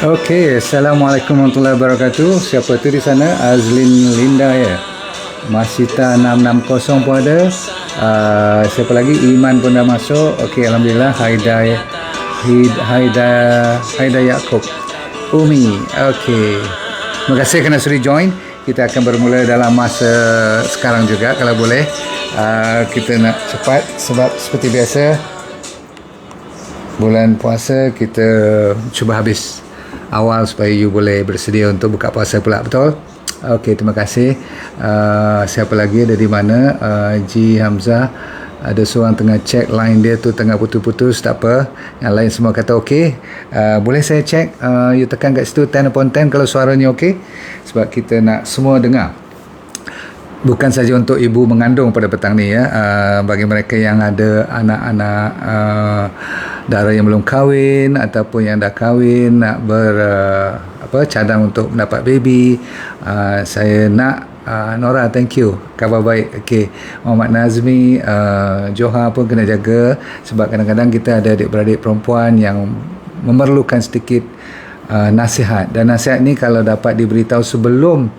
Okey, Assalamualaikum warahmatullahi wabarakatuh. Siapa tu di sana? Azlin Linda ya. Masita 660 pun ada. Siapa lagi? Iman pun dah masuk. Okey, alhamdulillah. Haida Yaakob. Umi. Okey. Terima kasih kerana sudi join. Kita akan bermula dalam masa sekarang juga kalau boleh. Kita nak cepat sebab seperti biasa bulan puasa kita cuba habis awal supaya you boleh bersedia untuk buka puasa pula, betul? Okey, terima kasih. Siapa lagi ada di mana? Ji Hamzah. Ada seorang tengah check line dia tu tengah putus-putus, tak apa. Yang lain semua kata okey. Boleh saya check, you tekan kat situ 10 upon 10 kalau suaranya okey, sebab kita nak semua dengar. Bukan saja untuk ibu mengandung pada petang ni ya, bagi mereka yang ada anak-anak dara yang belum kahwin ataupun yang dah kahwin nak cadang untuk mendapat baby. Saya nak Nora, thank you, khabar baik. Okey, Muhammad Nazmi, Johar pun kena jaga sebab kadang-kadang kita ada adik-beradik perempuan yang memerlukan sedikit nasihat, dan nasihat ni kalau dapat diberitahu sebelum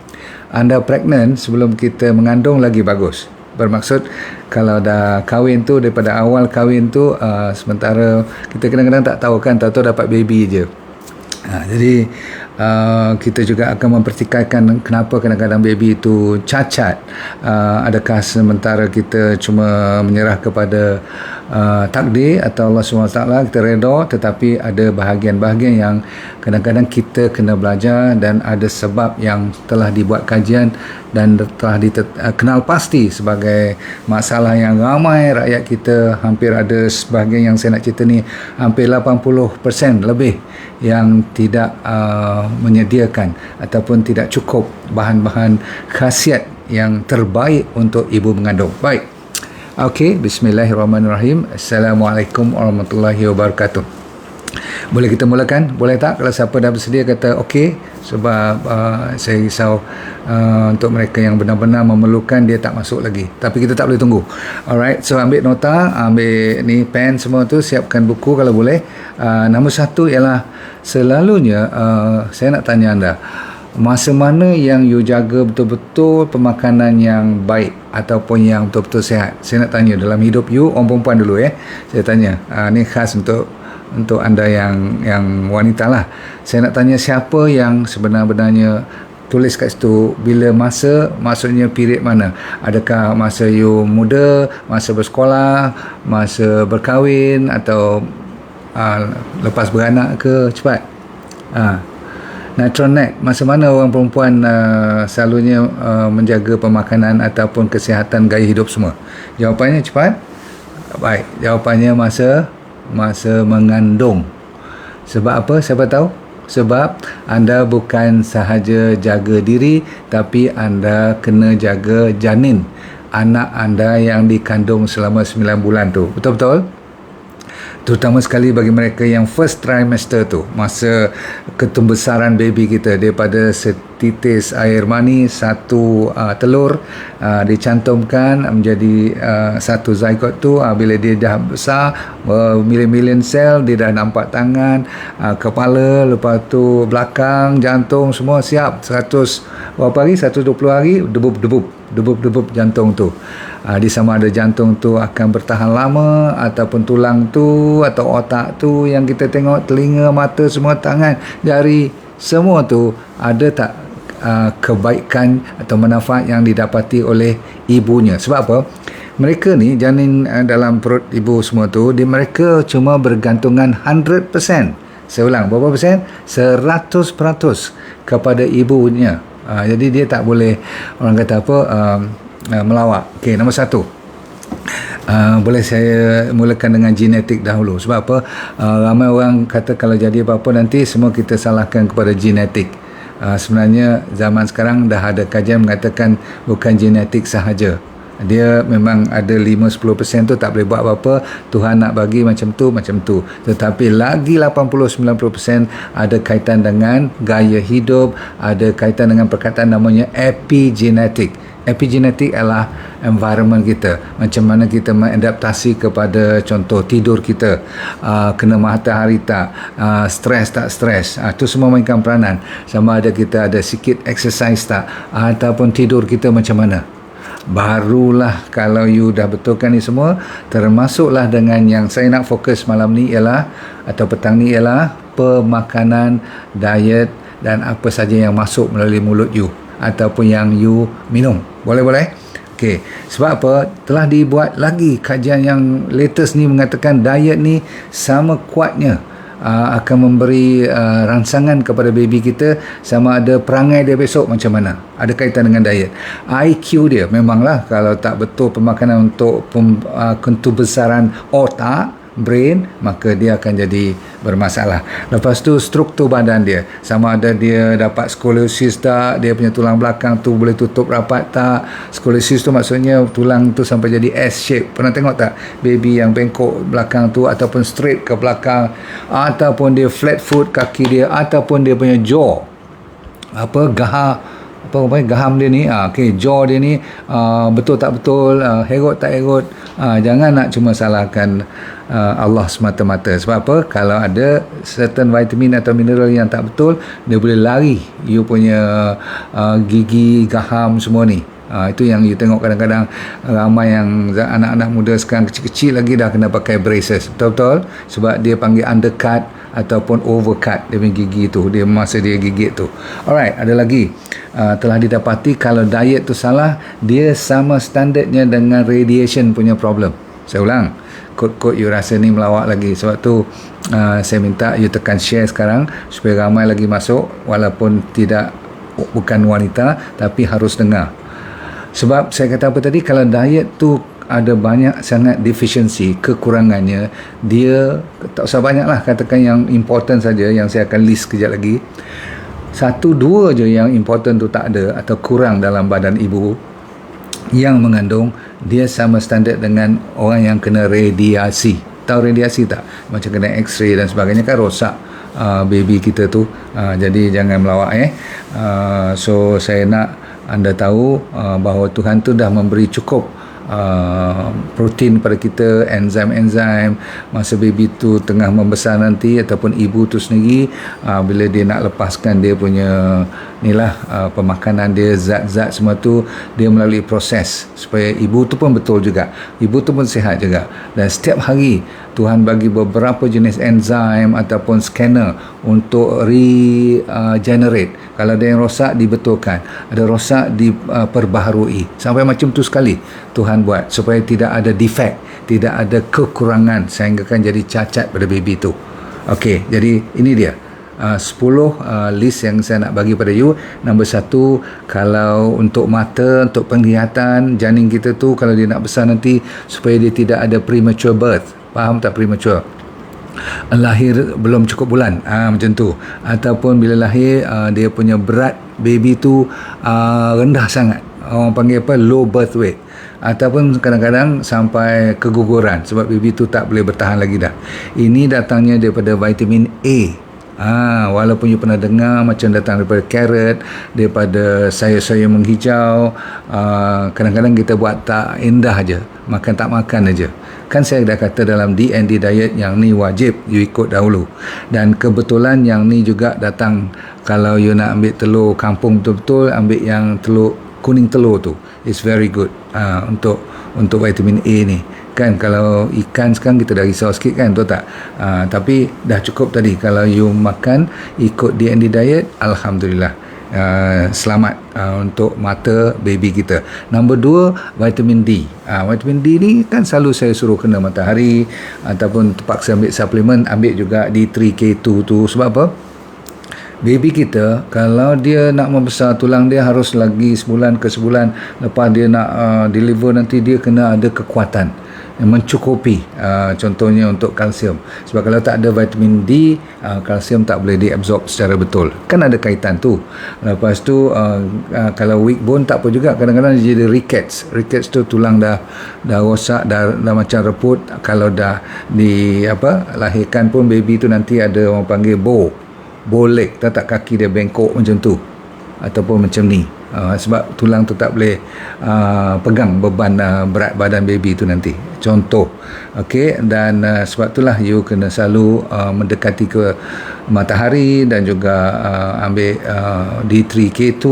anda pregnant, sebelum kita mengandung lagi bagus. Bermaksud kalau dah kahwin tu, daripada awal kahwin tu, sementara kita kadang-kadang tak tahu kan, tahu-tahu dapat baby je. Jadi kita juga akan mempertikaikan kenapa kadang-kadang baby itu cacat. Adakah sementara kita cuma menyerah kepada takdir atau Allah SWT, kita redha, tetapi ada bahagian-bahagian yang kadang-kadang kita kena belajar, dan ada sebab yang telah dibuat kajian dan telah dikenal pasti sebagai masalah yang ramai rakyat kita. Hampir ada sebahagian yang saya nak cerita ni, hampir 80% lebih yang tidak menyediakan ataupun tidak cukup bahan-bahan khasiat yang terbaik untuk ibu mengandung. Baik. Okey, bismillahirrahmanirrahim. Assalamualaikum warahmatullahi wabarakatuh. Boleh kita mulakan? Boleh tak? Kalau siapa dah bersedia kata okey, sebab saya risau untuk mereka yang benar-benar memerlukan, dia tak masuk lagi. Tapi kita tak boleh tunggu. Alright, so ambil nota, ambil ni pen semua tu, siapkan buku kalau boleh. Nombor satu ialah selalunya saya nak tanya anda, masa mana yang you jaga betul-betul pemakanan yang baik ataupun yang betul-betul sihat? Saya nak tanya dalam hidup you, orang perempuan dulu saya tanya, ni khas untuk anda yang wanita lah. Saya nak tanya siapa yang sebenar-benarnya tulis kat situ bila masa, maksudnya period mana? Adakah masa you muda, masa bersekolah, masa berkahwin, atau lepas beranak ke? Cepat. Natronet, masa mana orang perempuan selalunya menjaga pemakanan ataupun kesihatan gaya hidup semua? Jawapannya cepat. Baik, jawapannya masa mengandung. Sebab apa? Siapa tahu? Sebab anda bukan sahaja jaga diri, tapi anda kena jaga janin, anak anda yang dikandung selama 9 bulan tu. Betul-betul? Terutama sekali bagi mereka yang first trimester tu, masa ketumbesaran baby kita, daripada setitis air mani, satu telur dicantumkan menjadi satu zygote tu. Bila dia dah besar, million sel, dia dah nampak tangan, kepala, lepas tu belakang, jantung, semua siap. 100 berapa hari? 120 hari, debup jantung tu. Di sama ada jantung tu akan bertahan lama, ataupun tulang tu atau otak tu yang kita tengok, telinga, mata, semua, tangan, jari, semua tu ada tak kebaikan atau manfaat yang didapati oleh ibunya? Sebab apa? Mereka ni, janin dalam perut ibu semua tu, mereka cuma bergantungan 100%. Saya ulang, berapa persen? 100% kepada ibunya. Jadi dia tak boleh, orang kata apa, melawak. Okey, nombor satu, boleh saya mulakan dengan genetik dahulu. Sebab apa? Ramai orang kata kalau jadi apa-apa nanti semua kita salahkan kepada genetik. Sebenarnya zaman sekarang dah ada kajian mengatakan bukan genetik sahaja. Dia memang ada 5-10% tu tak boleh buat apa-apa, Tuhan nak bagi macam tu, tetapi lagi 80-90% ada kaitan dengan gaya hidup, ada kaitan dengan perkataan namanya epigenetik. Epigenetik adalah environment kita, macam mana kita mengadaptasi kepada contoh tidur kita, kena matahari tak, stres tak stres, itu semua mainkan peranan. Sama ada kita ada sikit exercise tak, ataupun tidur kita macam mana. Barulah kalau you dah betulkan ni semua, termasuklah dengan yang saya nak fokus malam ni ialah, atau petang ni ialah pemakanan, diet dan apa saja yang masuk melalui mulut you ataupun yang you minum. Boleh? Okey. Sebab apa? Telah dibuat lagi kajian yang latest ni mengatakan diet ni sama kuatnya akan memberi rangsangan kepada baby kita, sama ada perangai dia besok macam mana. Ada kaitan dengan diet. IQ dia memanglah kalau tak betul pemakanan untuk kebesaran otak, brain, maka dia akan jadi bermasalah. Lepas tu struktur badan dia, sama ada dia dapat skoliosis tak, dia punya tulang belakang tu boleh tutup rapat tak. Skoliosis tu maksudnya tulang tu sampai jadi S shape. Pernah tengok tak baby yang bengkok belakang tu, ataupun straight ke belakang, ataupun dia flat foot kaki dia, ataupun dia punya jaw gaham dia ni, jaw dia ni betul tak betul, herot tak herot. Jangan nak cuma salahkan Allah semata-mata. Sebab apa? Kalau ada certain vitamin atau mineral yang tak betul, dia boleh lari you punya gigi, gaham semua ni. Itu yang you tengok kadang-kadang ramai yang anak-anak muda sekarang kecil-kecil lagi dah kena pakai braces. Betul-betul. Sebab dia panggil undercut ataupun overcut dia punya gigi tu, dia masa dia gigit tu. Alright, ada lagi. Telah didapati kalau diet tu salah, dia sama standardnya dengan radiation punya problem. Saya ulang, kod-kod you rasa ni melawak lagi. Sebab tu saya minta you tekan share sekarang supaya ramai lagi masuk, walaupun bukan wanita tapi harus dengar. Sebab saya kata apa tadi, kalau diet tu ada banyak sangat deficiency, kekurangannya, dia tak usah banyak lah, katakan yang important saja yang saya akan list kejap lagi. 1-2 je yang important tu tak ada atau kurang dalam badan ibu yang mengandung, dia sama standard dengan orang yang kena radiasi. Tahu radiasi tak? Macam kena x-ray dan sebagainya, kan rosak baby kita tu. Jadi jangan melawak so saya nak anda tahu bahawa Tuhan tu dah memberi cukup protein pada kita, enzim-enzim masa baby tu tengah membesar nanti, ataupun ibu tu sendiri bila dia nak lepaskan dia punya pemakanan dia, zat-zat semua tu, dia melalui proses supaya ibu tu pun betul juga, ibu tu pun sihat juga. Dan setiap hari Tuhan bagi beberapa jenis enzim ataupun scanner untuk regenerate. Kalau ada yang rosak, dibetulkan. Ada rosak, diperbaharui. Sampai macam tu sekali Tuhan buat supaya tidak ada defect, tidak ada kekurangan sehingga kan jadi cacat pada baby tu. Okey, jadi ini dia 10 list yang saya nak bagi pada you. Nombor 1, kalau untuk mata, untuk penglihatan janin kita tu, kalau dia nak besar nanti, supaya dia tidak ada premature birth. Faham tak premature? Lahir belum cukup bulan, macam tu. Ataupun bila lahir dia punya berat baby tu rendah sangat, orang panggil apa, low birth weight. Ataupun kadang-kadang sampai keguguran sebab baby tu tak boleh bertahan lagi dah. Ini datangnya daripada vitamin A. Walaupun you pernah dengar macam datang daripada carrot, daripada sayur-sayur menghijau, kadang-kadang kita buat tak indah aja, makan tak makan aja. Kan saya dah kata dalam DND diet yang ni wajib you ikut dahulu. Dan kebetulan yang ni juga datang, kalau you nak ambil telur kampung betul-betul, ambil yang telur kuning telur tu, it's very good untuk vitamin A ni. Kan kalau ikan sekarang kita dah risau sikit kan, betul tak? Tapi dah cukup tadi kalau you makan ikut DND diet, alhamdulillah. Selamat untuk mata baby kita. Nombor 2, vitamin D. Vitamin D ni kan selalu saya suruh kena matahari, ataupun terpaksa ambil suplemen, ambil juga D3K2 tu. Sebab apa? Baby kita kalau dia nak membesar, tulang dia harus lagi sebulan ke sebulan lepas dia nak deliver nanti, dia kena ada kekuatan yang mencukupi, contohnya untuk kalsium. Sebab kalau tak ada vitamin D, kalsium tak boleh diabsorb secara betul. Kan ada kaitan tu. Lepas tu kalau weak bone tak apa juga, kadang-kadang dia jadi rickets. Rickets tu tulang dah rosak, dah macam reput. Kalau dah lahirkan pun baby tu nanti ada orang panggil bow leg, tak kaki dia bengkok macam tu ataupun macam ni. sebab tulang tu tak boleh pegang beban berat badan baby tu nanti, contoh. Okey, dan sebab itulah you kena selalu mendekati ke matahari dan juga ambil D3K2,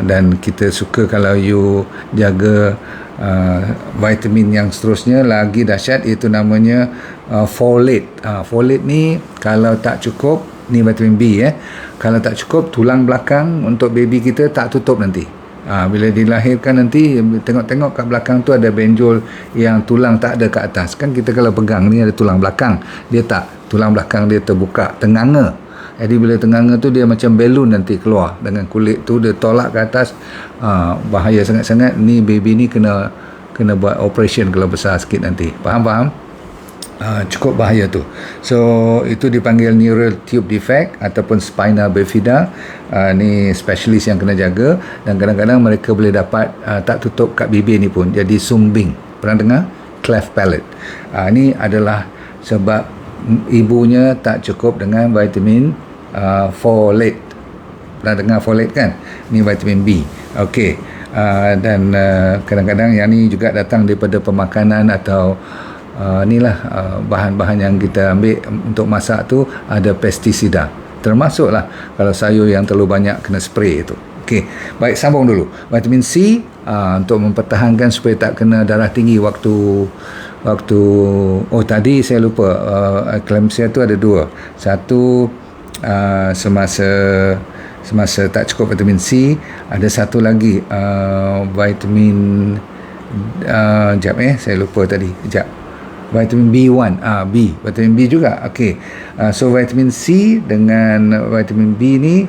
dan kita suka kalau you jaga vitamin yang seterusnya lagi dahsyat, iaitu namanya folate. Folate ni kalau tak cukup, ni vitamin B kalau tak cukup, tulang belakang untuk baby kita tak tutup nanti. Bila dilahirkan nanti, tengok-tengok kat belakang tu ada benjol yang tulang tak ada kat atas. Kan kita kalau pegang ni ada tulang belakang, dia tak, tulang belakang dia terbuka, tenganga. Jadi bila tenganga tu dia macam belon nanti keluar dengan kulit tu, dia tolak ke atas. Bahaya sangat-sangat. Ni baby ni kena buat operation kalau besar sikit nanti. Faham? Cukup bahaya tu. So itu dipanggil neural tube defect ataupun spina bifida. Ni specialist yang kena jaga, dan kadang-kadang mereka boleh dapat tak tutup kat bibir ni pun, jadi sumbing. Pernah dengar? Cleft palate. Ni adalah sebab ibunya tak cukup dengan vitamin folate. Pernah dengar folate kan? Ni vitamin B. Okey. Dan kadang-kadang yang ni juga datang daripada pemakanan atau inilah bahan-bahan yang kita ambil untuk masak tu, ada pestisida, termasuklah kalau sayur yang terlalu banyak kena spray itu. Okey, baik, sambung dulu. Vitamin C untuk mempertahankan supaya tak kena darah tinggi waktu tadi saya lupa, eclampsia tu ada dua. Satu semasa tak cukup vitamin C, ada satu lagi vitamin saya lupa tadi. Vitamin B1, vitamin B juga. Okey. So vitamin C dengan vitamin B ni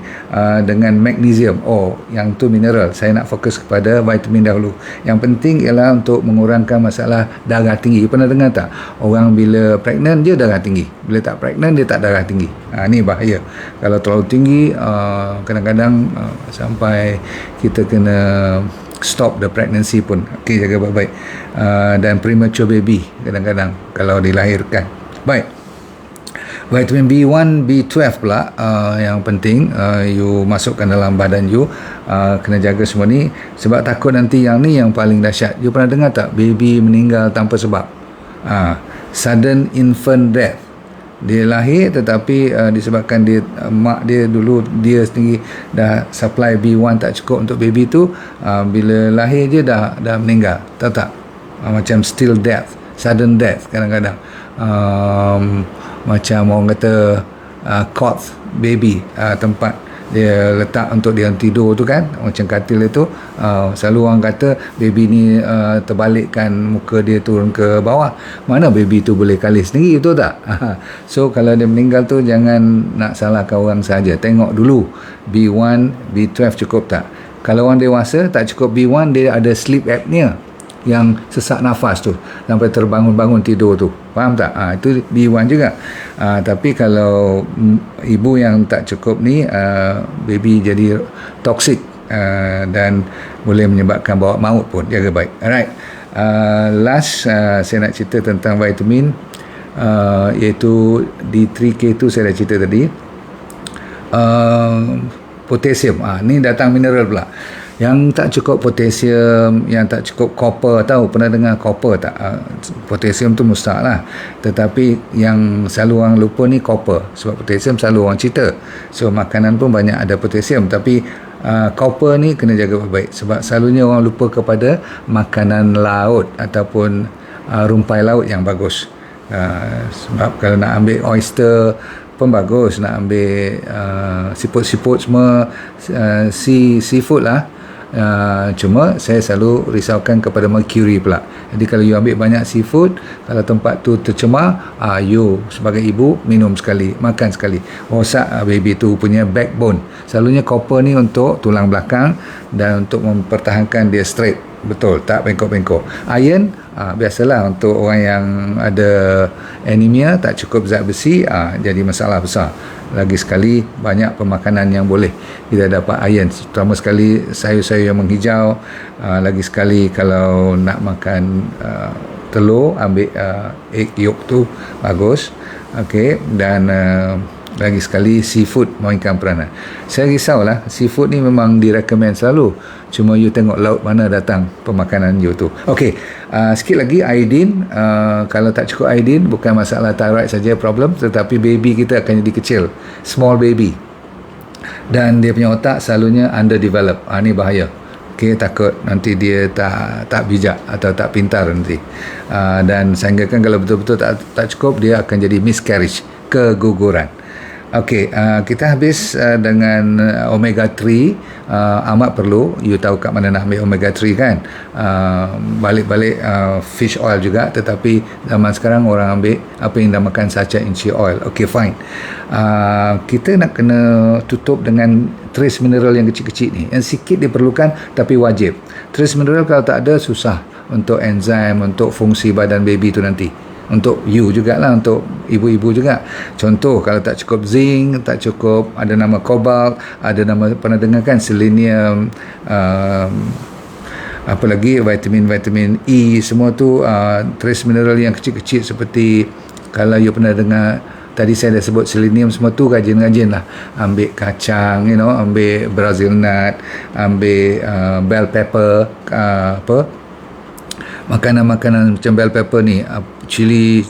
dengan magnesium. Yang tu mineral. Saya nak fokus kepada vitamin dahulu. Yang penting ialah untuk mengurangkan masalah darah tinggi. Pernah dengar tak? Orang bila pregnant dia darah tinggi. Bila tak pregnant dia tak darah tinggi. Ni bahaya. Kalau terlalu tinggi, kadang-kadang sampai kita kena stop the pregnancy pun. Okey, jaga baik-baik. Dan premature baby kadang-kadang kalau dilahirkan. Baik. Vitamin B1, B12 pula yang penting you masukkan dalam badan you. Kena jaga semua ni, sebab takut nanti yang ni yang paling dahsyat. You pernah dengar tak baby meninggal tanpa sebab? Sudden infant death. Dia lahir tetapi disebabkan mak dia dulu dia sendiri dah supply B1 tak cukup untuk baby tu, bila lahir je dah meninggal. Tahu tak? Macam still death, sudden death kadang-kadang. Macam orang kata cot baby, tempat dia letak untuk dia tidur tu kan, macam katil itu, selalu orang kata baby ni terbalikkan muka dia turun ke bawah. Mana baby tu boleh kali sendiri, betul tak? So kalau dia meninggal tu jangan nak salahkan orang saja. Tengok dulu B1, B12 cukup tak. Kalau orang dewasa tak cukup B1, dia ada sleep apnea, yang sesak nafas tu sampai terbangun-bangun tidur tu. Faham tak? Itu B1 juga. Tapi kalau ibu yang tak cukup ni, baby jadi toksik dan boleh menyebabkan bawa maut pun. Jaga baik. Alright. Last saya nak cerita tentang vitamin, iaitu D3K tu saya dah cerita tadi. Potasium. Ni datang mineral pula. Yang tak cukup potasium, yang tak cukup copper, tahu pernah dengar copper tak? Potasium tu mustahil lah. Tetapi yang selalu orang lupa ni copper. Sebab potasium selalu orang cerita. So makanan pun banyak ada potasium. Tapi copper ni kena jaga baik-baik. Sebab selalunya orang lupa kepada makanan laut ataupun rumpai laut yang bagus. Sebab kalau nak ambil oyster pun bagus, nak ambil siput-siput semua, seafood lah. Cuma saya selalu risaukan kepada mercury pula. Jadi kalau you ambil banyak seafood, kalau tempat tu tercemar, you sebagai ibu minum sekali, makan sekali, rosak baby tu punya backbone. Selalunya copper ni untuk tulang belakang dan untuk mempertahankan dia straight, betul, tak bengkok-bengkok. Iron biasalah untuk orang yang ada anemia, tak cukup zat besi, jadi masalah besar. Lagi sekali banyak pemakanan yang boleh kita dapat iron, terutama sekali sayur-sayur yang menghijau. Lagi sekali kalau nak makan telur, ambil egg yolk tu bagus. Okey, dan lagi sekali seafood mau ikan peranan. Saya risaulah, seafood ni memang direkomend selalu, cuma you tengok laut mana datang pemakanan you tu. Okey, sikit lagi iodine. Kalau tak cukup iodine bukan masalah thyroid saja problem, tetapi baby kita akan jadi kecil, small baby, dan dia punya otak selalunya underdeveloped. Ni bahaya. Okay, takut nanti dia tak bijak atau tak pintar nanti. Dan sehingga kan kalau betul-betul tak cukup, dia akan jadi miscarriage, keguguran. Okey, kita habis dengan omega 3. Amat perlu you tahu kat mana nak ambil omega 3 kan. Balik-balik fish oil juga, tetapi zaman sekarang orang ambil apa yang dinamakan sacha inchi oil. Okey, fine. Kita nak kena tutup dengan trace mineral yang kecil-kecil ni, yang sikit diperlukan tapi wajib. Trace mineral kalau tak ada, susah untuk enzim, untuk fungsi badan baby tu nanti, untuk you jugalah, untuk ibu-ibu juga. Contoh, kalau tak cukup zinc, tak cukup, ada nama cobalt, ada nama, pernah dengar kan, selenium, apa lagi, vitamin E, semua tu trace mineral yang kecil-kecil. Seperti kalau you pernah dengar, tadi saya dah sebut selenium, semua tu rajin-rajin lah. Ambil kacang, ambil Brazil nut, ambil bell pepper, makanan-makanan macam bell pepper ni, cili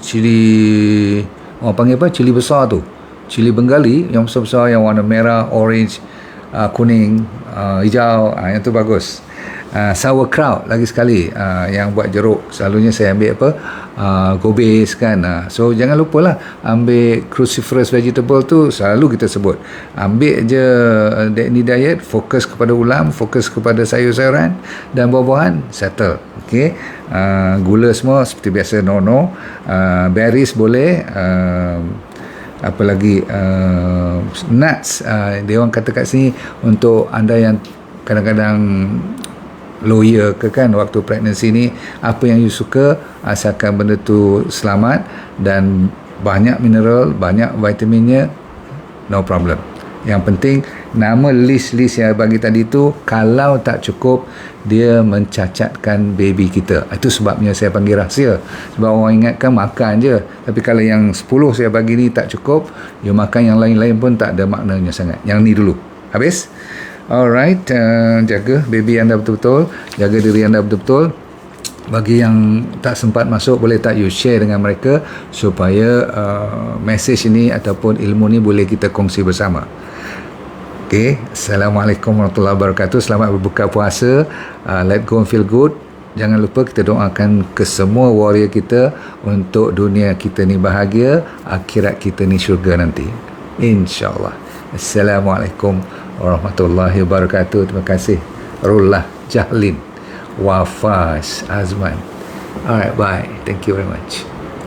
orang panggil apa, cili besar tu, cili Bengali yang besar-besar, yang warna merah, orange, kuning, hijau, yang tu bagus. Sauerkraut lagi sekali, yang buat jeruk, selalunya saya ambil apa, gobis kan. So jangan lupalah ambil cruciferous vegetable tu, selalu kita sebut. Ambil je ni diet, fokus kepada ulam, fokus kepada sayur-sayuran dan buah-buahan, settle. Okey, gula semua seperti biasa, no. Berries boleh, apa lagi, nuts, dia orang kata kat sini, untuk anda yang kadang-kadang lawyer ke kan, waktu pregnancy ni, apa yang you suka, asalkan benda tu selamat dan banyak mineral, banyak vitaminnya, no problem. Yang penting nama list-list yang bagi tadi tu, kalau tak cukup, dia mencacatkan baby kita. Itu sebabnya saya panggil rahsia, sebab orang ingatkan makan je, tapi kalau yang 10 saya bagi ni tak cukup, you makan yang lain-lain pun tak ada maknanya sangat. Yang ni dulu, habis. Alright, jaga baby anda betul-betul, jaga diri anda betul-betul. Bagi yang tak sempat masuk, boleh tak you share dengan mereka, supaya message ini ataupun ilmu ni boleh kita kongsi bersama. Okay, Assalamualaikum warahmatullahi wabarakatuh. Selamat berbuka puasa. Let go and feel good. Jangan lupa kita doakan ke semua warrior kita, untuk dunia kita ni bahagia, akhirat kita ni syurga nanti, InsyaAllah. Assalamualaikum warahmatullahi wabarakatuh. Terima kasih. Rullah Jahlin, Wafas Azman. Alright, bye. Thank you very much.